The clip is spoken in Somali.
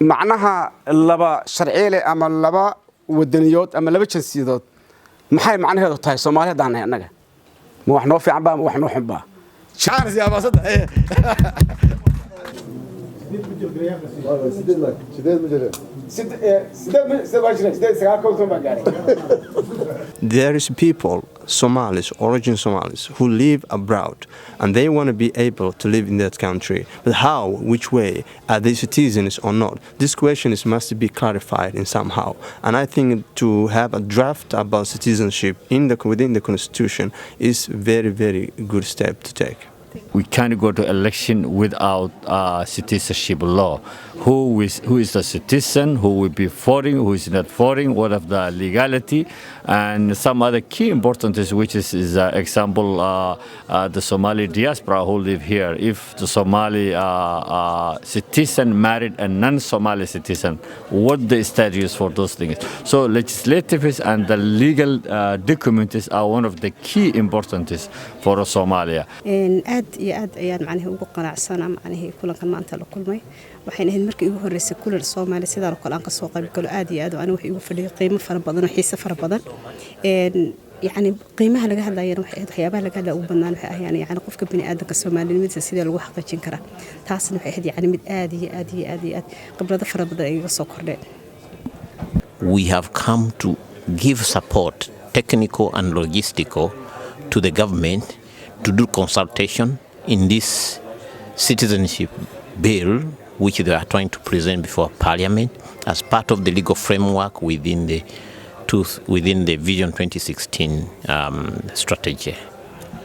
معناها لبا شرعية أما لبا ودنيات أما لبا جنسيات محي معناها هذا طاي سومالي دعنا نجا مو إحنا في عبا مو إحنا حبا شعار يا باسط There is people, Somalis, origin Somalis, who live abroad and they want to be able to live in that country. But how, which way, are they citizens or not? This question must be clarified in somehow. And I think to have a draft about citizenship within the constitution is very, very good step to take. We can't go to election without citizenship law. Who is the citizen, who will be foreign, who is not foreign, what of the legality, and some other key important is which is example the Somali diaspora who live here. If the Somali citizen married a non-Somali citizen, what the status for those things? So legislatives and the legal documents are one of the key importance for Somalia. aad iyo aad ayaan macnaheedu ugu qanacsanaa macnaheedu kulankan maanta la kulmay waxay ahayd markii ugu horeysay kulan Soomaali sidaan oo kale aan ka soo qayb galo aad iyo aad aan wax igu fadhiyo qiimo fara badan oo xiiso fara badan يعني qiimaha laga hadlayeen waxyaabaha laga hadlay ugu badnaan waxay ahaayeen yani qofka bini aadamka Soomaaliyada sida lagu xaqiijin kara taasna waxay ahayd yani mid aad iyo aad khibrado fara badan ay iga soo kordheen. We have come to give support, technical and logistical, to the government to do consultation in this citizenship bill which they are trying to present before Parliament as part of the legal framework within the Vision 2016 strategy.